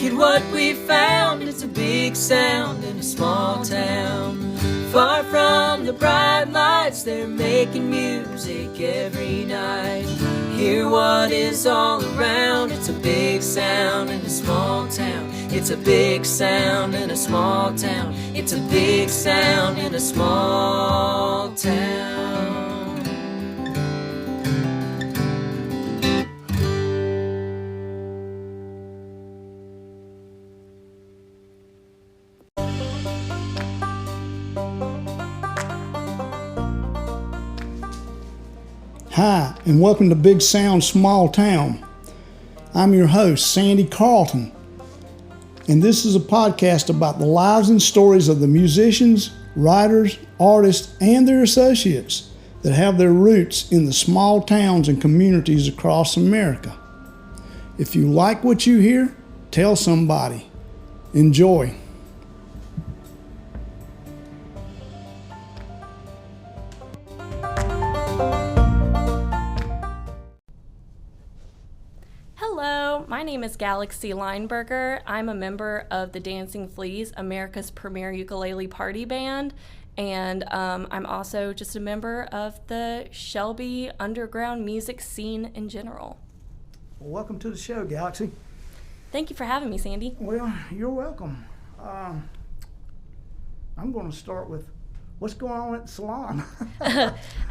at what we found. It's a big sound in a small town. Far from the bright lights, they're making music every night. Hear what is all around. It's a big sound in a small town. It's a big sound in a small town. It's a big sound in a small town. Hi, and welcome to Big Sound Small Town. I'm your host, Sandy Carlton, and this is a podcast about the lives and stories of the musicians, writers, artists, and their associates that have their roots in the small towns and communities across America. If you like what you hear, tell somebody. Enjoy. My name is Galaxy Linebeger. I'm a member of the Dancing Fleas, America's premier ukulele party band, and I'm also just a member of the Shelby underground music scene in general. Well, welcome to the show, Galaxy. Thank you for having me, Sandy. Well, you're welcome. I'm going to start with what's going on at the salon.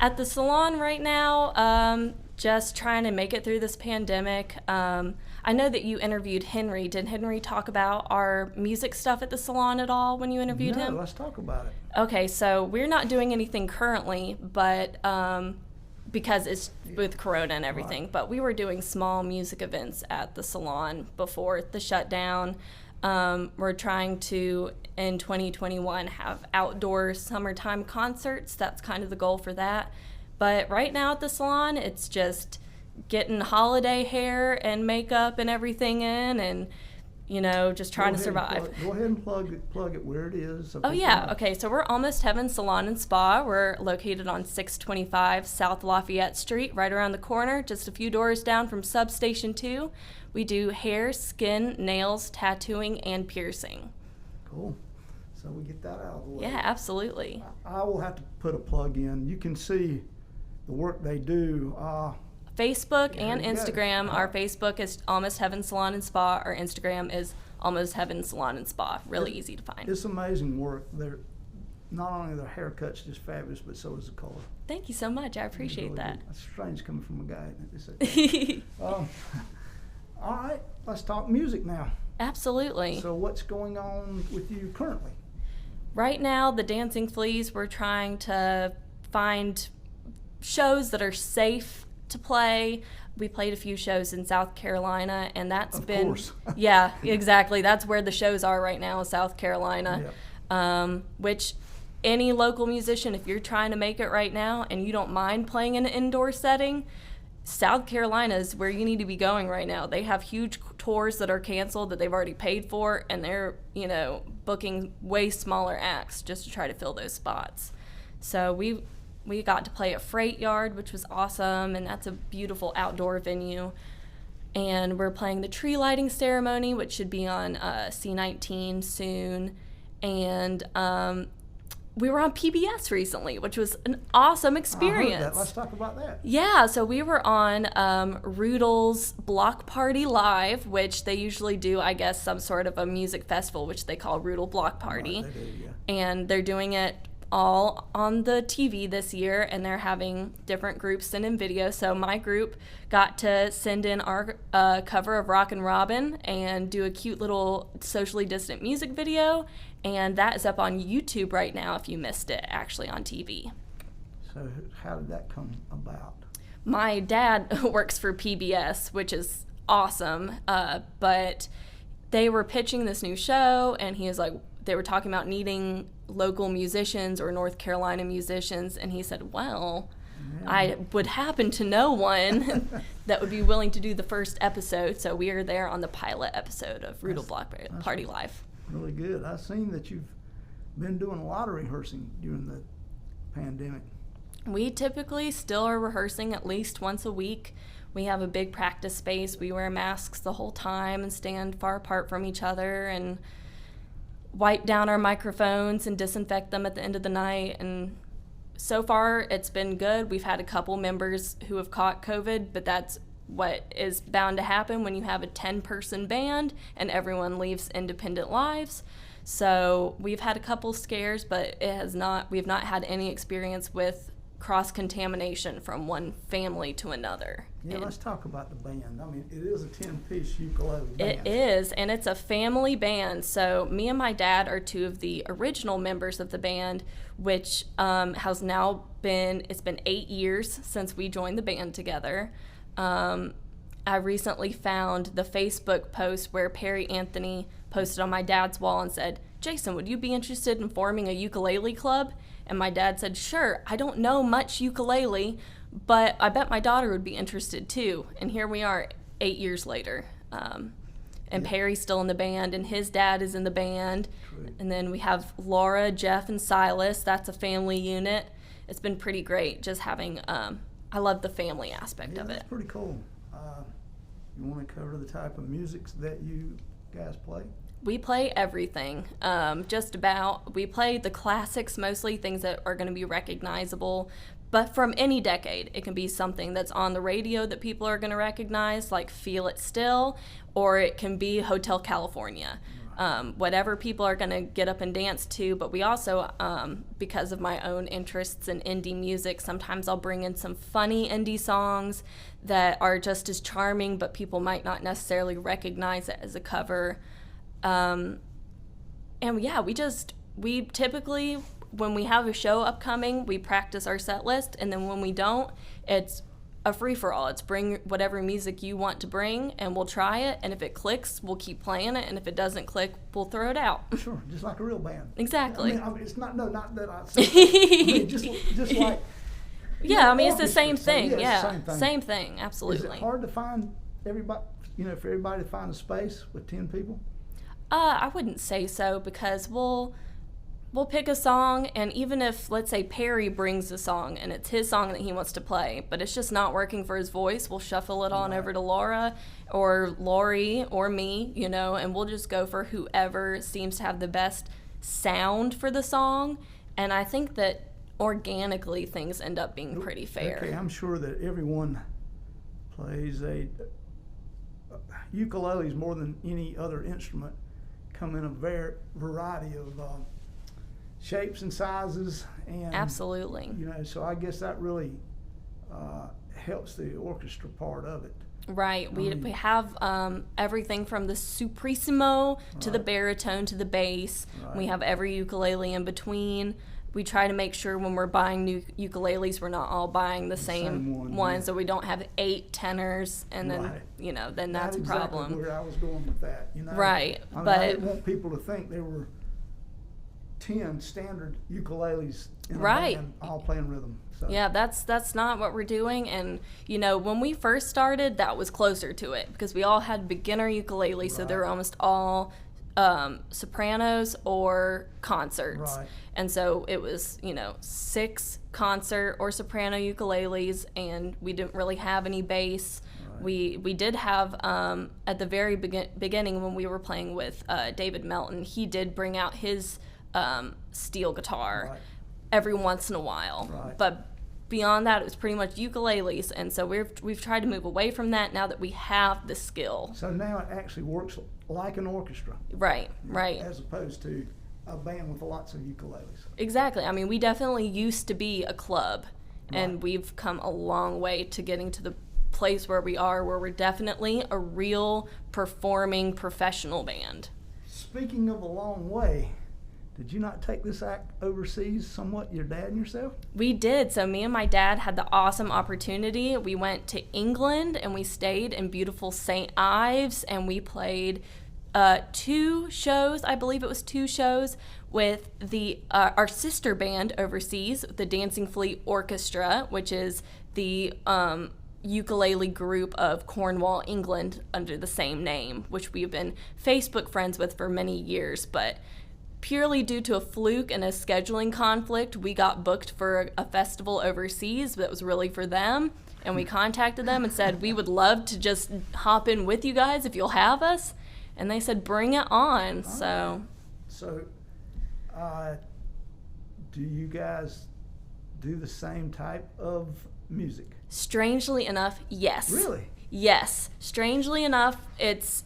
At the salon right now, just trying to make it through this pandemic. I know that you interviewed Henry. Did Henry talk about our music stuff at the salon at all when you interviewed him? No, let's talk about it. Okay, so we're not doing anything currently, but because it's with Corona and everything, right. But we were doing small music events at the salon before the shutdown. We're trying to, in 2021, have outdoor summertime concerts. That's kind of the goal for that. But right now at the salon, it's just getting holiday hair and makeup and everything in, and just trying to survive. Go ahead and plug it where it is. Oh yeah, okay, so we're Almost Heaven Salon and Spa. We're located on 625 South Lafayette Street, right around the corner, just a few doors down from Substation 2. We do hair, skin, nails, tattooing, and piercing. Cool. So we get that out of the way. Yeah, absolutely. I will have to put a plug in. You can see the work they do. Facebook and Instagram. Our Facebook is Almost Heaven Salon and Spa. Our Instagram is Almost Heaven Salon and Spa. Really easy to find. It's amazing work. They're not only their haircut's just fabulous, but so is the color. Thank you so much. I appreciate really that. That's strange coming from a guy. Isn't it? All right, let's talk music now. Absolutely. So what's going on with you currently? Right now, the Dancing Fleas, we're trying to find shows that are safe to play. We played a few shows in South Carolina, and that's of been course. Yeah, exactly. That's where the shows are right now, South Carolina. Yep. Which any local musician, if you're trying to make it right now and you don't mind playing in an indoor setting, South Carolina is where you need to be going right now. They have huge tours that are canceled that they've already paid for, and they're booking way smaller acts just to try to fill those spots. So we got to play at Freight Yard, which was awesome, and that's a beautiful outdoor venue. And we're playing the tree lighting ceremony, which should be on C19 soon. And we were on PBS recently, which was an awesome experience. I heard that. Let's talk about that. Yeah, so we were on Rudel's Block Party Live, which they usually do, I guess, some sort of a music festival, which they call Rudel Block Party. Right, they do, yeah. And they're doing it all on the TV this year, and they're having different groups send in video. So my group got to send in our cover of Rockin' Robin and do a cute little socially distant music video, and that is up on YouTube right now if you missed it, actually on TV. So how did that come about? My dad works for PBS, which is awesome, but they were pitching this new show, and he was like, they were talking about needing local musicians or North Carolina musicians, and he said, well, yeah. I would happen to know one that would be willing to do the first episode, so we are there on the pilot episode of Rudel Block Party Live. Really good. I've seen that you've been doing a lot of rehearsing during the pandemic. We typically still are rehearsing at least once a week. We have a big practice space. We wear masks the whole time and stand far apart from each other and wipe down our microphones and disinfect them at the end of the night. And so far, it's been good. We've had a couple members who have caught COVID, but that's what is bound to happen when you have a 10-person band and everyone leaves independent lives. So we've had a couple scares, but we've not had any experience with cross-contamination from one family to another. Yeah, let's talk about the band. I mean, it is a 10-piece ukulele band. It is, and it's a family band. So me and my dad are two of the original members of the band, which has now it's been 8 years since we joined the band together. I recently found the Facebook post where Perry Anthony posted on my dad's wall and said, "Jason, would you be interested in forming a ukulele club?" And my dad said, "Sure, I don't know much ukulele, but I bet my daughter would be interested too." And here we are 8 years later. And Perry's still in the band, and his dad is in the band. True. And then we have Laura, Jeff, and Silas. That's a family unit. It's been pretty great just having, I love the family aspect of it. That's pretty cool. You want to cover the type of music that you guys play? We play everything, just about. We play the classics mostly, things that are going to be recognizable, but from any decade. It can be something that's on the radio that people are going to recognize, like Feel It Still, or it can be Hotel California. Whatever people are going to get up and dance to, but we also, because of my own interests in indie music, sometimes I'll bring in some funny indie songs that are just as charming, but people might not necessarily recognize it as a cover. And yeah, we typically, when we have a show upcoming, we practice our set list, and then when we don't, it's a free-for-all. It's bring whatever music you want to bring, and we'll try it, and if it clicks, we'll keep playing it, and if it doesn't click, we'll throw it out. Sure, just like a real band. Exactly. I mean it's not that I say that. I mean, just like... Yeah, I mean, it's the same So, thing. it's Yeah, the same thing, absolutely. Is it hard to find everybody, for everybody to find a space with 10 people? I wouldn't say so, because we'll pick a song, and even if, let's say, Perry brings a song and it's his song that he wants to play, but it's just not working for his voice, we'll shuffle it on over to Laura or Lori or me, and we'll just go for whoever seems to have the best sound for the song. And I think that organically things end up being pretty fair. Okay, I'm sure that everyone plays ukuleles more than any other instrument come in a variety of shapes and sizes, and Absolutely. So I guess that really helps the orchestra part of it. Right. We have everything from the suprissimo to the baritone to the bass. Right. We have every ukulele in between. We try to make sure when we're buying new ukuleles, we're not all buying the same one, yeah. so we don't have 8 tenors, and then Right. Then that's a problem. Exactly where I was going with that. Right, I but didn't want people to think there were 10 standard ukuleles in a Right. band all playing rhythm. So. Yeah, that's not what we're doing. And when we first started, that was closer to it, because we all had beginner ukuleles, so they were almost all sopranos or concerts. Right. And so it was 6 concert or soprano ukuleles, and we didn't really have any bass. Right. We did have at the very beginning, when we were playing with David Melton, he did bring out his steel guitar Right. every once in a while. Right. But beyond that, it was pretty much ukuleles, and so we've tried to move away from that now that we have the skill. So now it actually works like an orchestra. Right. As opposed to a band with lots of ukuleles. Exactly. I mean, we definitely used to be a club, and Right. we've come a long way to getting to the place where we are, where we're definitely a real performing professional band. Speaking of a long way, did you not take this act overseas somewhat, your dad and yourself? We did. So me and my dad had the awesome opportunity. We went to England, and we stayed in beautiful St. Ives, and we played 2 shows, I believe it was 2 shows, with our sister band overseas, the Dancing Fleas Orchestra, which is the ukulele group of Cornwall, England, under the same name, which we've been Facebook friends with for many years. But purely due to a fluke and a scheduling conflict. We got booked for a festival overseas that was really for them, and we contacted them and said, we would love to just hop in with you guys if you'll have us. And they said, bring it on. So do you guys do the same type of music? Strangely enough, yes. Really? Yes. Strangely enough, it's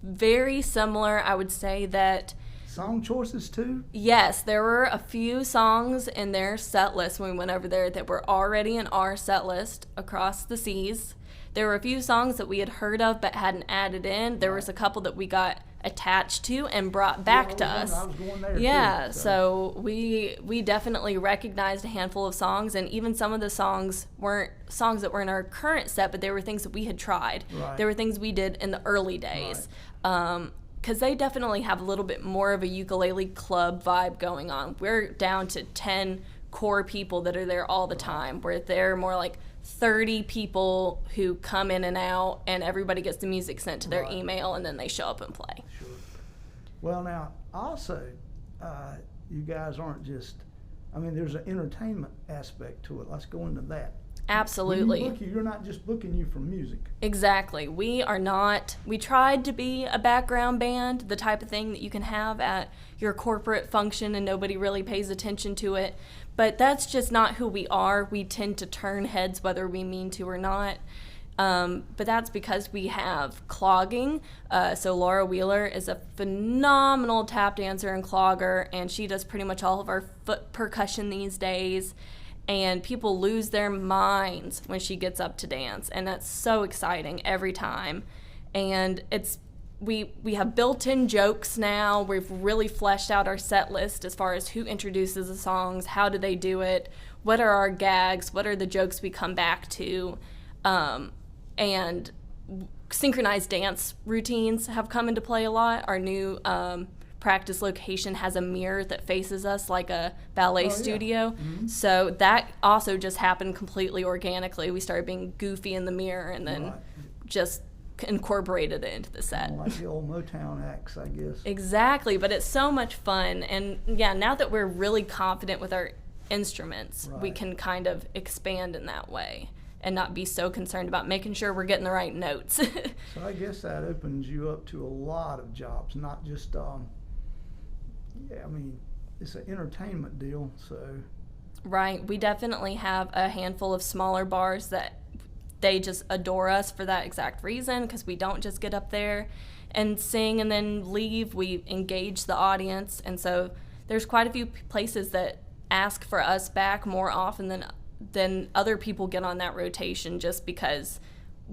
very similar. I would say that... Song choices too? Yes, there were a few songs in their set list when we went over there that were already in our set list across the seas. There were a few songs that we had heard of but hadn't added in. There was a couple that we got attached to and brought back to us. I was going there too, so we definitely recognized a handful of songs, and even some of the songs weren't songs that were in our current set, but they were things that we had tried. Right. They were things we did in the early days. Right. Because they definitely have a little bit more of a ukulele club vibe going on. We're down to 10 core people that are there all the time, where they're more like 30 people who come in and out, and everybody gets the music sent to their email, and then they show up and play. Sure. Well, now, also, you guys aren't just, there's an entertainment aspect to it. Let's go into that. Absolutely. When you book you're not just booking you for music. Exactly. We are not. We tried to be a background band, the type of thing that you can have at your corporate function and nobody really pays attention to it. But that's just not who we are. We tend to turn heads whether we mean to or not. But that's because we have clogging. So Laura Wheeler is a phenomenal tap dancer and clogger, and she does pretty much all of our foot percussion these days. And people lose their minds when she gets up to dance, and that's so exciting every time. And we have built-in jokes now. We've really fleshed out our set list as far as who introduces the songs, how do they do it, what are our gags, what are the jokes we come back to, and synchronized dance routines have come into play a lot. Our new practice location has a mirror that faces us like a ballet studio. Mm-hmm. So that also just happened completely organically. We started being goofy in the mirror and then just incorporated it into the set. Like the old Motown acts, I guess. Exactly, but it's so much fun. And yeah, now that we're really confident with our instruments, we can kind of expand in that way and not be so concerned about making sure we're getting the right notes. So I guess that opens you up to a lot of jobs, not just it's an entertainment deal, so. Right. We definitely have a handful of smaller bars that they just adore us for that exact reason, because we don't just get up there and sing and then leave. We engage the audience, and so there's quite a few places that ask for us back more often than other people get on that rotation, just because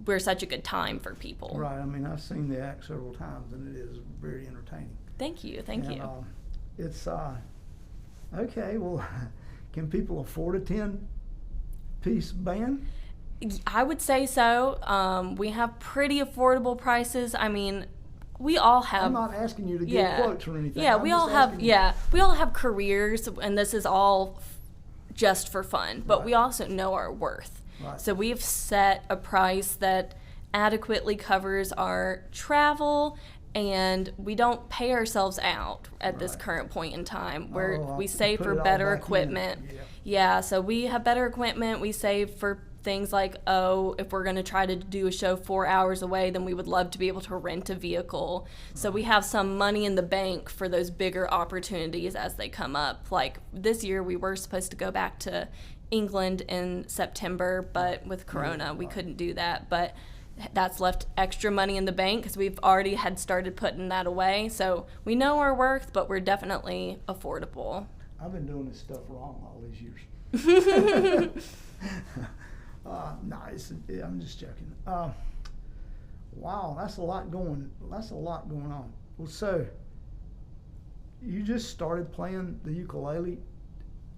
we're such a good time for people. Right. I've seen the act several times, and it is very entertaining. Thank you. Thank you. It's okay. Well, can people afford a 10-piece band? I would say so. We have pretty affordable prices. We all have. I'm not asking you to get quotes or anything. Yeah, we all have careers, and this is all just for fun. But we also know our worth. Right. So we've set a price that adequately covers our travel, and we don't pay ourselves out at this current point in time. We save for better equipment. So we have better equipment. We save for things like, if we're going to try to do a show 4 hours away, then we would love to be able to rent a vehicle. So we have some money in the bank for those bigger opportunities as they come up. Like this year, we were supposed to go back to England in September, but with Corona, we couldn't do that. But that's left extra money in the bank because we've already had started putting that away. So we know our worth, but we're definitely affordable. I've been doing this stuff wrong all these years. I'm just joking. Wow, that's a lot going on. Well, so you just started playing the ukulele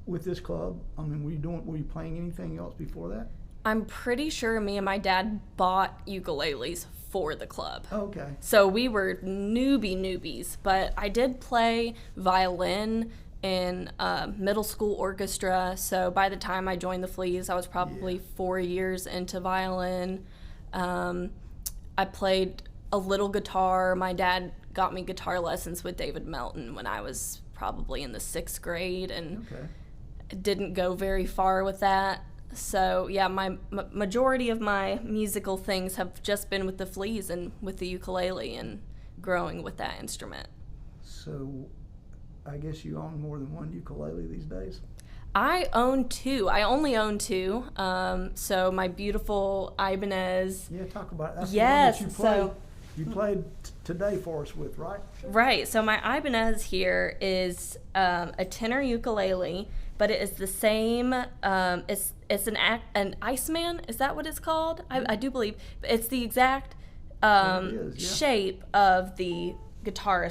with this club? Were you playing anything else before that? I'm pretty sure me and my dad bought ukuleles for the club. Okay. So we were newbies, but I did play violin in middle school orchestra. So by the time I joined the Fleas, I was probably 4 years into violin. I played a little guitar. My dad got me guitar lessons with David Melton when I was probably in the 6th grade and Okay. didn't go very far with that. So yeah, my majority of my musical things have just been with the Fleas and with the ukulele and growing with that instrument. So I guess you own more than one ukulele these days? I own 2. I only own 2. So my beautiful Ibanez. Yeah, talk about it. That's Yes, the one that you played. so- You played today for us with, right? Right. So my Ibanez here is a tenor ukulele, but it is the same. It's an Iceman. Is that what it's called? I do believe it's the exact It is, yeah. shape of the guitar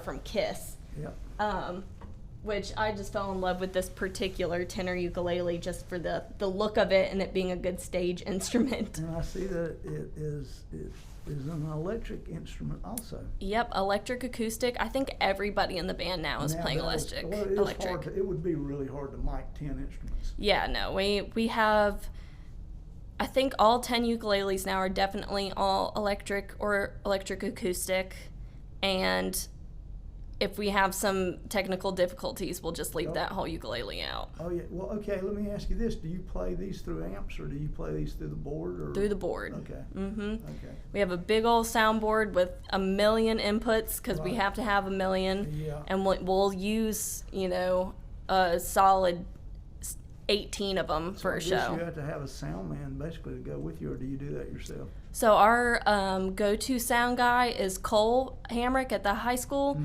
from Kiss. Yeah. Which I just fell in love with this particular tenor ukulele just for the look of it and it being a good stage instrument. And I see that it is an electric instrument also. Yep, electric acoustic. I think everybody in the band now is playing electric. Well, it is electric. hard it would be really hard to mic 10 instruments. Yeah, no, we have, I think all 10 ukuleles now are definitely all electric or electric acoustic, and if we have some technical difficulties, we'll just leave that whole ukulele out. Oh yeah. Well, okay. Let me ask you this: do you play these through amps, or do you play these through the board? Or Through the board. Okay. Mm-hmm. Okay. We have a big old soundboard with 1 million inputs because we Right. have to have 1 million, Yeah. and we'll use a solid 18 of them for I a guess show. you have to have a sound man basically to go with you, or do you do that yourself? So our go-to sound guy is Cole Hamrick at the high school.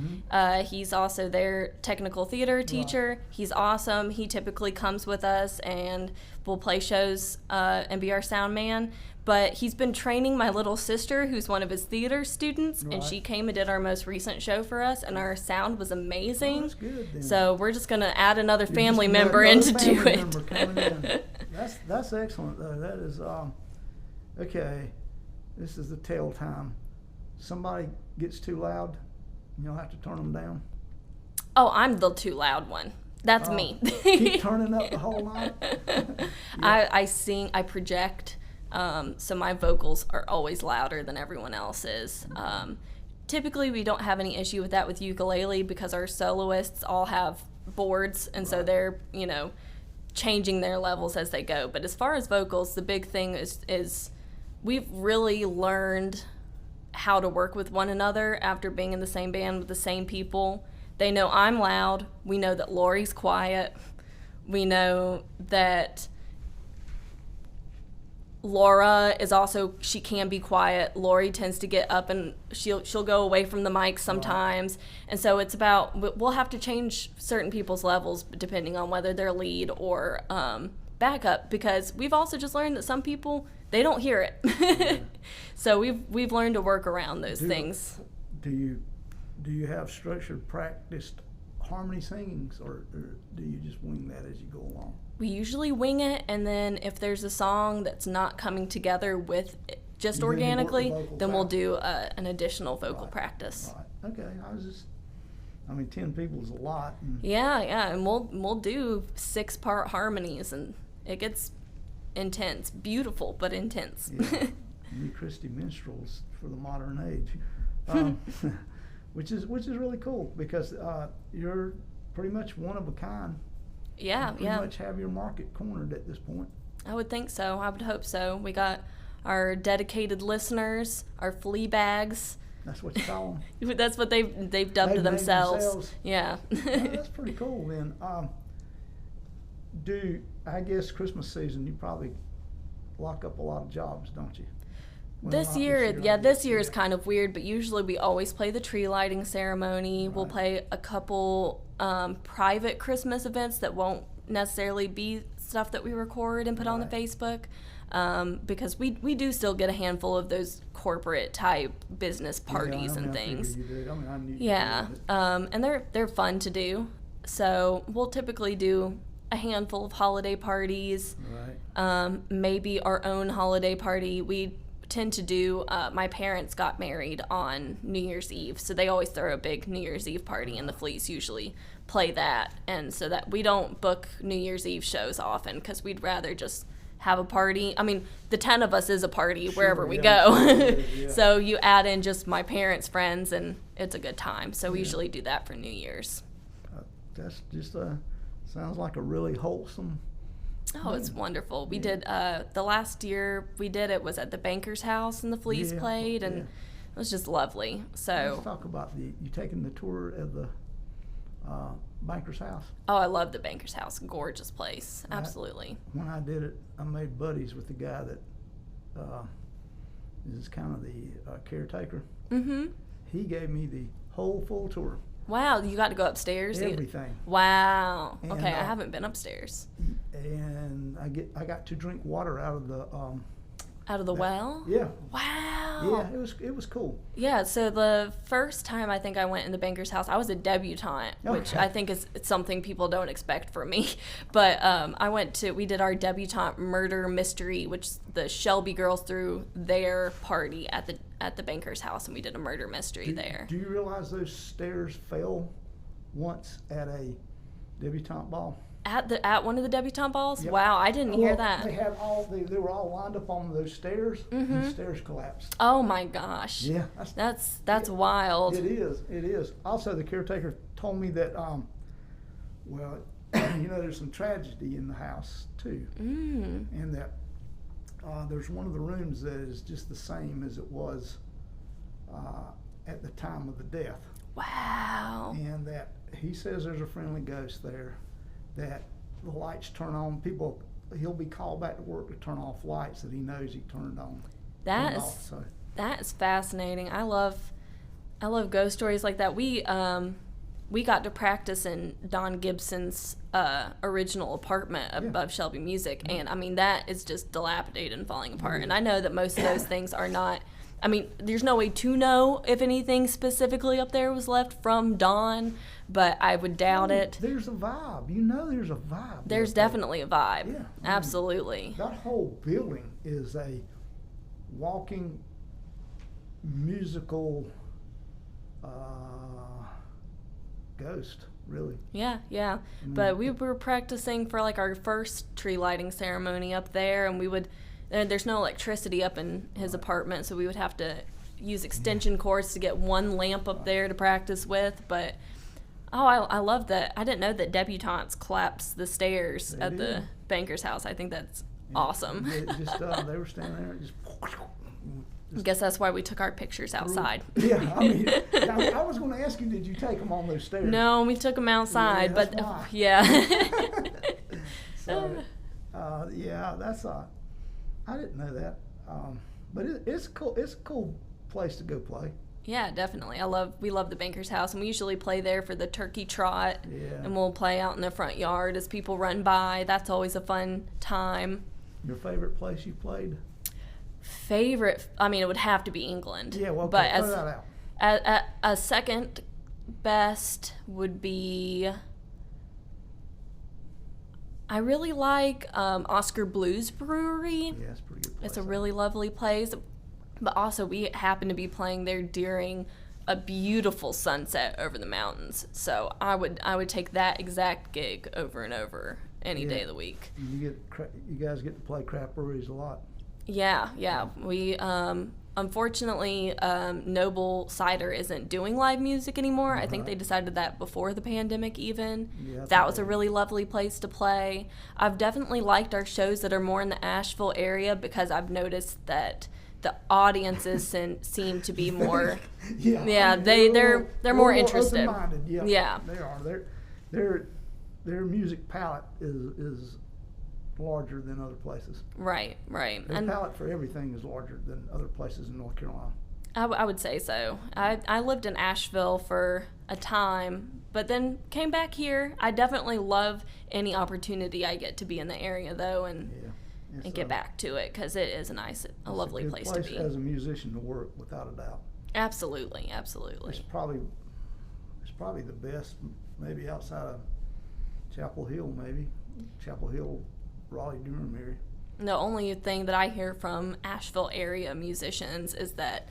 He's also their technical theater teacher. He's awesome. He typically comes with us and will play shows and be our sound man. But he's been training my little sister, who's one of his theater students, and she came and did our most recent show for us, and our sound was amazing. Oh, that's good then. So we're just going to add another You're family just member another in to family do it. member coming in. That's excellent though. That is okay. This is the tell time. Somebody gets too loud, you'll have to turn them down. Oh, I'm the too loud one. That's me. Keep turning up the whole night. I sing, I project, so my vocals are always louder than everyone else's. Typically, we don't have any issue with that with ukulele because our soloists all have boards, and so they're, changing their levels as they go. But as far as vocals, the big thing is we've really learned how to work with one another after being in the same band with the same people. They know I'm loud. We know that Lori's quiet. We know that Laura is also, she can be quiet. Lori tends to get up and she'll go away from the mic sometimes. And so it's about, we'll have to change certain people's levels depending on whether they're lead or backup, because we've also just learned that some people, they don't hear it. So we've learned to work around those things. Do you have structured practiced harmony singings, or do you just wing that as you go along? We usually wing it, and then if there's a song that's not coming together with it just organically, then we'll do an additional vocal practice. Right. Okay. 10 people is a lot. Yeah, and we'll do 6-part harmonies, and it gets intense, beautiful but intense. Yeah. New Christie minstrels for the modern age, which is really cool because you're pretty much one of a kind. Yeah, you pretty much have your market cornered at this point. I would think so. I would hope so. We got our dedicated listeners, our flea bags. That's what you call them. That's what they've dubbed themselves. Yeah. That's pretty cool then. I guess Christmas season you probably lock up a lot of jobs, don't you? This year is kind of weird, but usually we always play the tree lighting ceremony. We'll play a couple private Christmas events that won't necessarily be stuff that we record and put on the Facebook, because we do still get a handful of those corporate type business parties and things. And they're fun to do. So we'll typically do a handful of holiday parties, maybe our own holiday party. We tend to do, my parents got married on New Year's Eve, so they always throw a big New Year's Eve party, and the Fleas usually play that. And so that we don't book New Year's Eve shows often because we'd rather just have a party. I mean, the 10 of us is a party wherever we go. So you add in just my parents' friends, and it's a good time. So we usually do that for New Year's. that's just sounds like a really wholesome. Oh, it's wonderful. We did the last year we did it was at the Banker's house and the Fleas played, and it was just lovely. So let's talk about you taking the tour of the Banker's house. Oh, I love the Banker's house. Gorgeous place. Absolutely. When I did it, I made buddies with the guy that is kind of the caretaker. Mm-hmm. He gave me the whole full tour. Wow, you got to go upstairs? Everything. Wow. And, okay, I haven't been upstairs. And I got to drink water out of the out of the well? Yeah. Wow. Yeah, it was cool. Yeah, so the first time I think I went in the Banker's house, I was a debutante, which I think is something people don't expect from me. But we did our debutante murder mystery, which the Shelby girls threw their party at the Banker's house, and we did a murder mystery there. Do you realize those stairs fell once at a debutante ball? At one of the debutante balls? Yep. Wow, I didn't hear that. They were all lined up on those stairs, and the stairs collapsed. Oh my gosh. Yeah. That's wild. It is. Also, the caretaker told me that, there's some tragedy in the house too. And that there's one of the rooms that is just the same as it was at the time of the death. Wow. And that he says there's a friendly ghost there, that the lights turn on. He'll be called back to work to turn off lights that he knows he turned on. That is fascinating. I love ghost stories like that. We got to practice in Don Gibson's original apartment above Shelby Music, and I mean that is just dilapidated and falling apart. And I know that most of those things are not. I mean, there's no way to know if anything specifically up there was left from Don, but I would doubt it. There's a vibe. There's a vibe. There's definitely a vibe. Yeah. Absolutely. That whole building is a walking musical ghost, really. Yeah. But we were practicing for like our first tree lighting ceremony up there, and there's no electricity up in his apartment, so we would have to use extension cords to get one lamp up there to practice with. But I love that. I didn't know that debutantes collapse the stairs at the Banker's house. I think that's awesome. They were standing there and just I guess that's why we took our pictures outside. Yeah, I mean, I was going to ask you, did you take them on those stairs? No, we took them outside, I didn't know that. But it's cool. It's a cool place to go play. Yeah, definitely. We love the Banker's house, and we usually play there for the turkey trot. Yeah. And we'll play out in the front yard as people run by. That's always a fun time. Your favorite place you played? It would have to be England. Yeah, well, but throw that out. A second best would be, I really like Oscar Blues Brewery. Yeah, it's a pretty good place. It's a really lovely place. But also, we happen to be playing there during a beautiful sunset over the mountains. So I would take that exact gig over and over any day of the week. You guys get to play craft breweries a lot. Yeah. We unfortunately Noble Cider isn't doing live music anymore. I think they decided that before the pandemic even. Yeah, that was a really lovely place to play. I've definitely liked our shows that are more in the Asheville area because I've noticed that the audiences seem to be more they're more interested. Open-minded. Yeah, they are. Their music palette is larger than other places. Right. Their palette for everything is larger than other places in North Carolina. I would say so. I lived in Asheville for a time, but then came back here. I definitely love any opportunity I get to be in the area, though, and get back to it because it is a lovely place to be. As a musician to work, without a doubt. Absolutely. It's probably the best, maybe outside of Chapel Hill, Raleigh-Durham area. The only thing that I hear from Asheville area musicians is that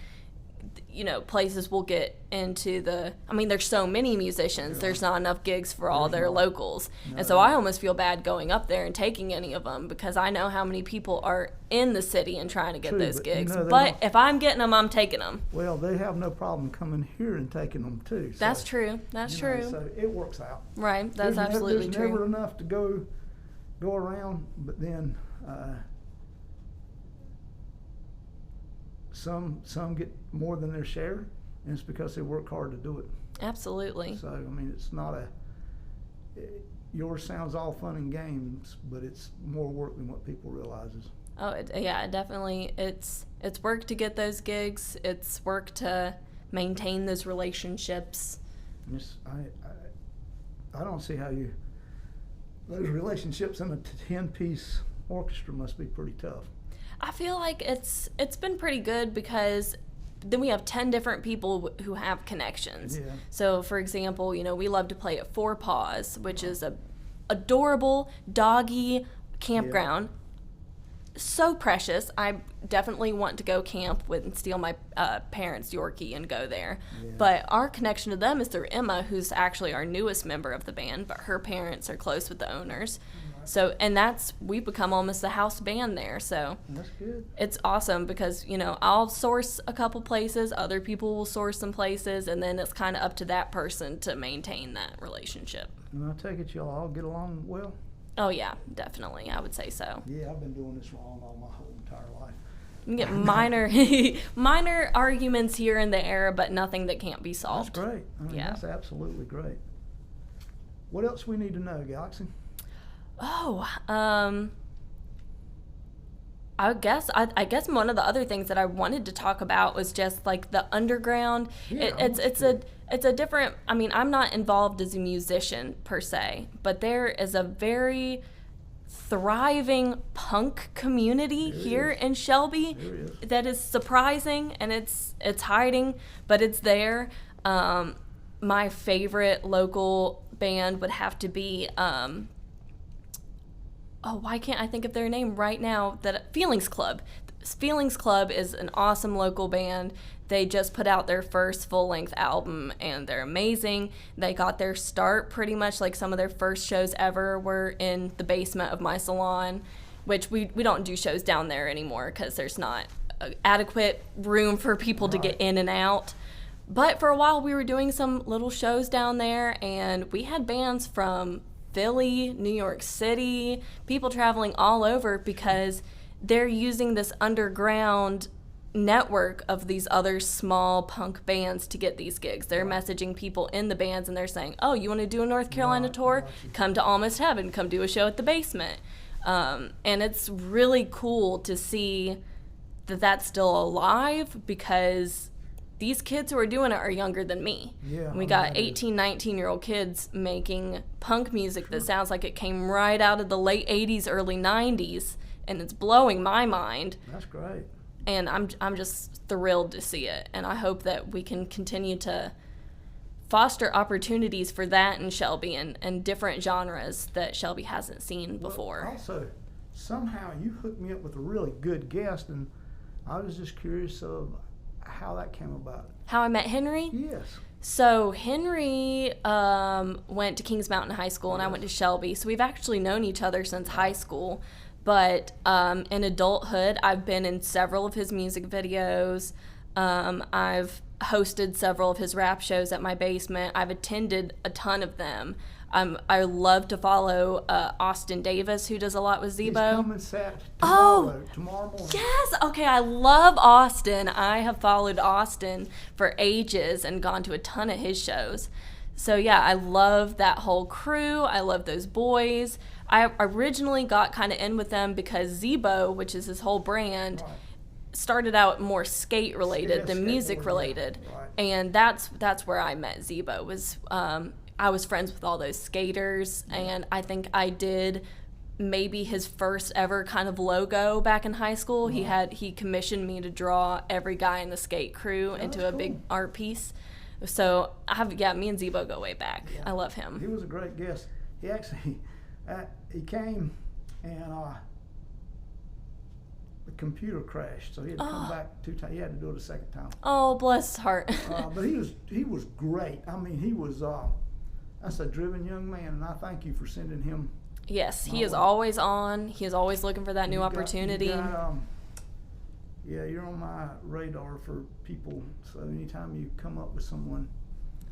places will get into there's so many musicians, there's not enough gigs for all their locals. And so I almost feel bad going up there and taking any of them because I know how many people are in the city and trying to get those gigs. But if I'm getting them, I'm taking them. Well, they have no problem coming here and taking them too. So, That's true. That's true. So it works out. Right. That's absolutely true. There's never enough to go around, but then some get more than their share, and it's because they work hard to do it. Absolutely. So it's not yours sounds all fun and games, but it's more work than what people realizes. Oh, definitely. It's work to get those gigs. It's work to maintain those relationships. I don't see how those relationships in a 10-piece orchestra must be pretty tough. I feel like it's been pretty good because then we have 10 different people who have connections. Yeah. So, for example, we love to play at Four Paws, which is a adorable doggy campground. So precious. I definitely want to go camp with and steal my parents' Yorkie and go there. Yeah. But our connection to them is through Emma, who's actually our newest member of the band, but her parents are close with the owners. So, and we've become almost a house band there. So that's good. It's awesome because, I'll source a couple places, other people will source some places, and then it's kind of up to that person to maintain that relationship. And I take it y'all all get along well? Oh, yeah, definitely. I would say so. Yeah, I've been doing this wrong all my whole entire life. You get minor arguments here and there, but nothing that can't be solved. That's great. That's absolutely great. What else we need to know, Galaxy? Oh, I guess one of the other things that I wanted to talk about was just like the underground. Yeah, It's a different. I'm not involved as a musician per se, but there is a very thriving punk community here in Shelby that is surprising, and it's hiding, but it's there. My favorite local band would have to be. Why can't I think of their name right now? Feelings Club. Feelings Club is an awesome local band. They just put out their first full-length album, and they're amazing. They got their start pretty much like some of their first shows ever were in the basement of my salon, which we don't do shows down there anymore because there's not adequate room for people to get in and out. But for a while, we were doing some little shows down there, and we had bands from Philly, New York City, people traveling all over because they're using this underground network of these other small punk bands to get these gigs. They're messaging people in the bands and they're saying, oh, you want to do a North Carolina tour? Come to Almost Heaven. Come do a show at the basement. And it's really cool to see that that's still alive because these kids who are doing it are younger than me. Yeah, we got 18, 19-year-old kids making punk music that sounds like it came right out of the late 80s, early 90s, and it's blowing my mind. That's great. And I'm just thrilled to see it. And I hope that we can continue to foster opportunities for that in Shelby and different genres that Shelby hasn't seen before. Also, somehow you hooked me up with a really good guest, and I was just curious of how that came about. How I met Henry? Yes. So Henry went to Kings Mountain High School, and I went to Shelby. So we've actually known each other since high school. But in adulthood, I've been in several of his music videos. I've hosted several of his rap shows at my basement. I've attended a ton of them. I love to follow Austin Davis, who does a lot with Zebo. He's coming tomorrow morning. Yes. Okay, I love Austin. I have followed Austin for ages and gone to a ton of his shows. So yeah, I love that whole crew. I love those boys. I originally got kind of in with them because Zebo, which is his whole brand, started out more skate related than music related. Right. And that's where I met Zebo. I was friends with all those skaters, and I think I did maybe his first ever kind of logo back in high school. He commissioned me to draw every guy in the skate crew into a big art piece. So me and Zebo go way back. Yeah. I love him. He was a great guest. He actually he came and the computer crashed, so he had to come back 2 times. He had to do it a second time. Oh, bless his heart. But he was great. I mean, he was that's a driven young man, and I thank you for sending him. Yes, he is always on. He is always looking for that new opportunity. Yeah, you're on my radar for people. So anytime you come up with someone,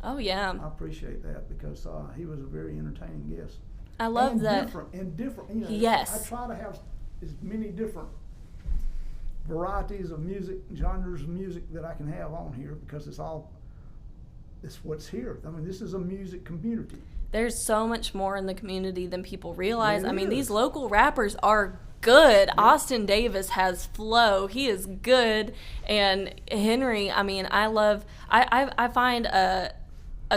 oh yeah, I appreciate that, because he was a very entertaining guest. I love that. Different. You know, yes. I try to have as many different varieties of music, genres of music that I can have on here, because it's what's here. I mean, this is a music community. There's so much more in the community than people realize. It I mean, is. these local rappers are good. Austin Davis has flow. He is good. And Henry, I mean, I find a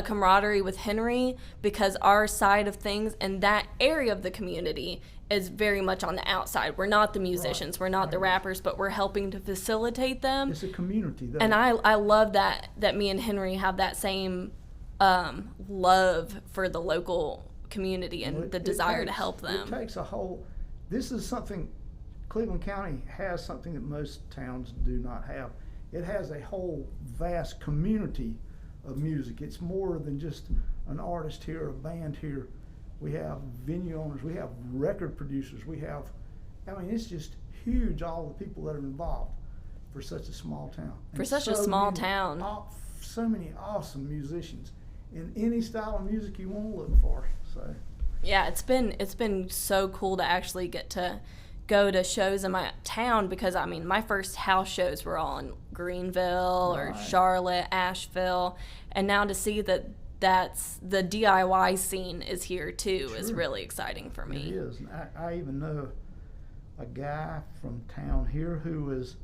camaraderie with Henry, because our side of things and that area of the community is very much on the outside. We're not the musicians, Right. we're not the rappers, but we're helping to facilitate them. It's a community, though. And I love that me and Henry have that same love for the local community and the desire to help them. It takes a whole. This is something. Cleveland County has something that most towns do not have. It has a whole vast community of music. It's more than just an artist here, a band here. We have venue owners. We have record producers. We have. I mean, it's just huge. All the people that are involved for such a small town. For such a small town. So many awesome musicians in any style of music you want to look for. So yeah, it's been so cool to actually get to go to shows in my town, because I mean, my first house shows were all in Greenville or Charlotte, Asheville, and now to see that's the DIY scene is here too is really exciting for me. It is. And I even know a guy from town here who is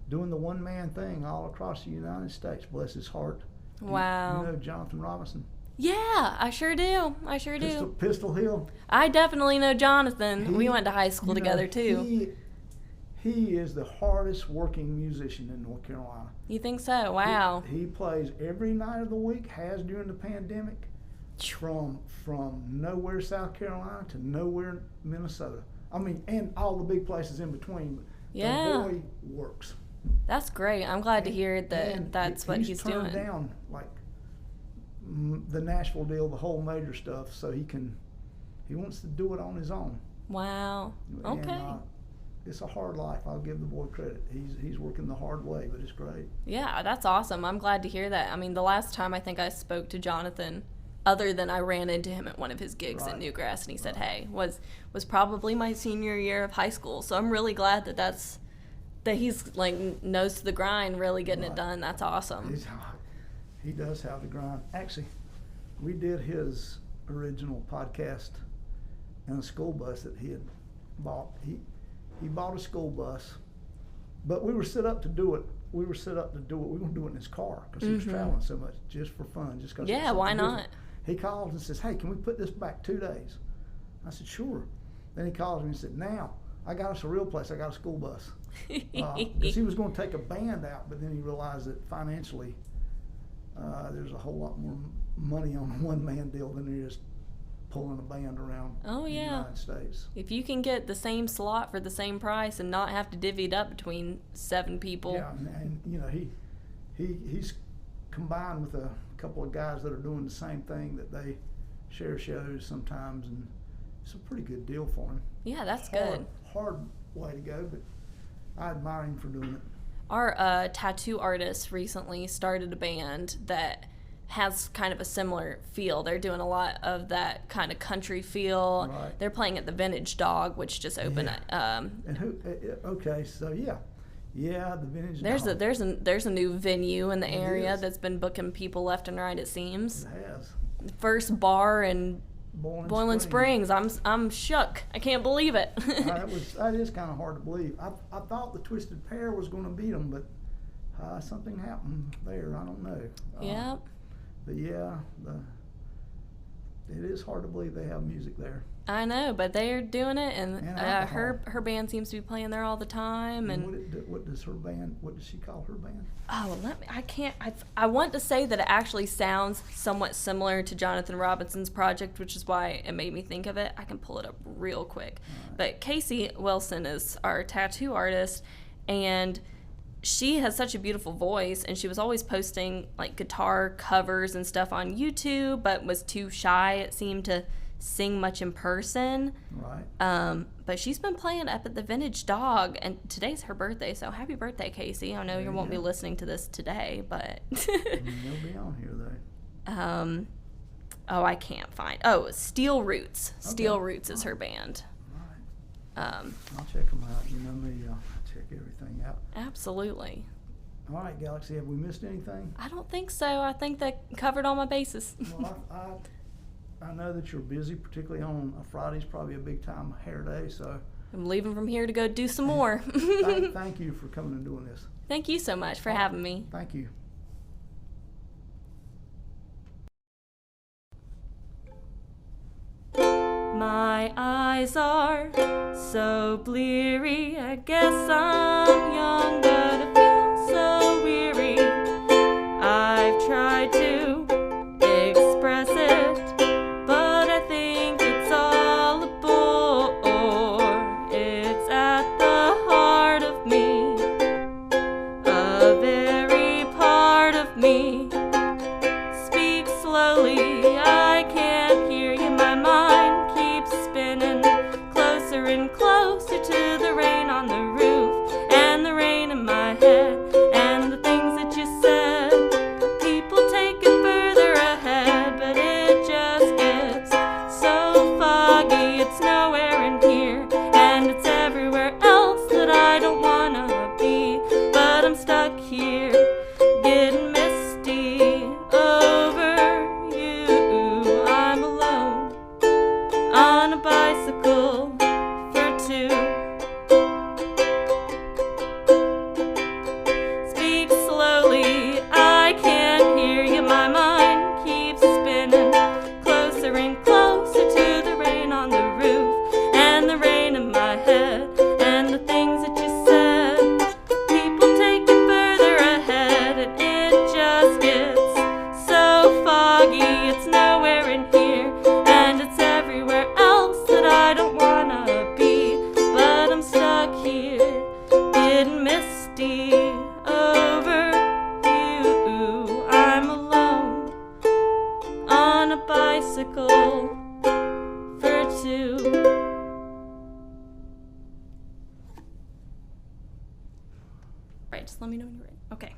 doing the one-man thing all across the United States. Bless his heart. Wow. You know Jonathan Robinson? Yeah, I sure do. Pistol Hill. I definitely know Jonathan. We went to high school together too. He is the hardest working musician in North Carolina. You think so? Wow. He plays every night of the week, has during the pandemic, from nowhere South Carolina to nowhere Minnesota. I mean, and all the big places in between. Yeah. The boy works. That's great. I'm glad to hear that that's what he's doing. He's turned down like the Nashville deal, the whole major stuff, so he wants to do it on his own. Wow. Okay. And, it's a hard life. I'll give the boy credit. He's working the hard way, but it's great. Yeah, that's awesome. I'm glad to hear that. I mean, the last time I think I spoke to Jonathan, other than I ran into him at one of his gigs at Newgrass, and he said, "Hey," was probably my senior year of high school. So I'm really glad that he's like nose to the grind, really getting it done. That's awesome. He does have the grind. Actually, we did his original podcast in a school bus that he had bought. He bought a school bus, but we were set up to do it. We were going to do it in his car, because he was traveling so much, just for fun, just because. Yeah, why not? He calls and says, "Hey, can we put this back 2 days?" I said, "Sure." Then he calls me and said, "Now I got us a real place. I got a school bus." Because he was going to take a band out, but then he realized that financially, there's a whole lot more money on a one-man deal than there is pulling a band around the United States. If you can get the same slot for the same price and not have to divvy it up between 7 people. Yeah, and you know, he's combined with a couple of guys that are doing the same thing, that they share shows sometimes, and it's a pretty good deal for him. Yeah, that's good. Hard way to go, but I admire him for doing it. Our tattoo artist recently started a band that has kind of a similar feel. They're doing a lot of that kind of country feel. Right. They're playing at the Vintage Dog, which just opened. And who? Okay, so the Vintage Dog. There's a new venue in the area is. that's been booking people left and right. It seems. It has. First bar in Boiling Springs. I'm shook. I can't believe it. That is kind of hard to believe. I thought the Twisted Pair was going to beat them, but something happened there. I don't know. Yeah. But yeah, It is hard to believe they have music there. I know, but they're doing it, and And her band seems to be playing there all the time. And what does her band? What does she call her band? oh, I can't. I want to say that it actually sounds somewhat similar to Jonathan Robinson's project, which is why it made me think of it. I can pull it up real quick. Right. But Casey Wilson is our tattoo artist, and she has such a beautiful voice, and she was always posting like guitar covers and stuff on YouTube, but was too shy, it seemed, to sing much in person. Right. But she's been playing up at the Vintage Dog, and today's her birthday, so happy birthday, Casey. I know you won't be listening to this today, but They'll be on here though. Oh, I can't find. Oh, Steel Roots. Steel Roots is her band. Right. I'll check them out. You know me, I'll check everything out. Absolutely. All right, Galaxy, have we missed anything? I don't think so. I think that covered all my bases. Well, I know that you're busy, particularly on a Friday's probably a big time hair day, so I'm leaving from here to go do some more. thank you for coming and doing this. Thank you so much for having me. Thank you. My eyes are so bleary, I guess I'm young, but I feel so weary. I've tried to express it, but I think it's all a bore. It's at the heart of me, a very part of me. Speak slowly, I can't hear you, my mind keeps spinning closer and closer to the rain on the roof and the rain in my head and the things that you said. People take it further ahead, but it just gets so foggy. It's nowhere in here and it's everywhere else that I don't wanna be, but I'm stuck here getting misty over you. I'm alone on a bicycle for two. Speak slowly, I can't hear you, my mind keeps spinning closer and closer to the rain on the roof and the rain in my head and the things that you said. People take it further ahead and it just gets so foggy. It's nowhere in here and it's everywhere else that I don't wanna be, but I'm stuck here getting misty over you. I'm alone on a bicycle for two. Right, just let me know when you're ready. Okay.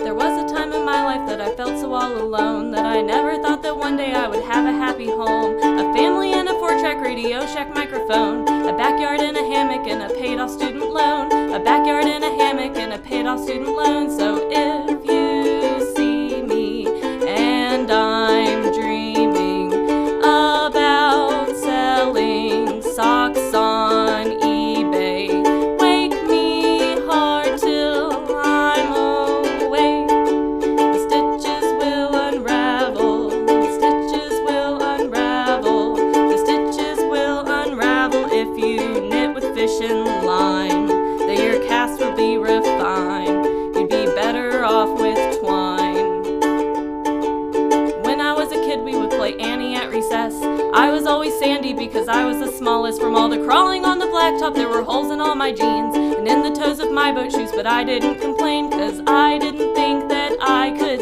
There was a time in my life that I felt so all alone that I never thought that one day I would have a happy home, a family and a 4-track Radio Shack microphone, a backyard and a hammock and a paid-off student loan, a backyard and a hammock and a paid-off student loan. So if you see me and I'm dreaming about selling socks on eBay, wake me hard till I'm awake. The stitches will unravel, the stitches will unravel, the stitches will unravel if you knit with fishing line. Then your cast will be refined, you'd be better off with twine. When I was a kid, we would play Annie at recess. I was always Sandy because I was the smallest. From all the crawling on the blacktop, there were holes in all my jeans and in the toes of my boat shoes, but I didn't complain because I didn't think that I could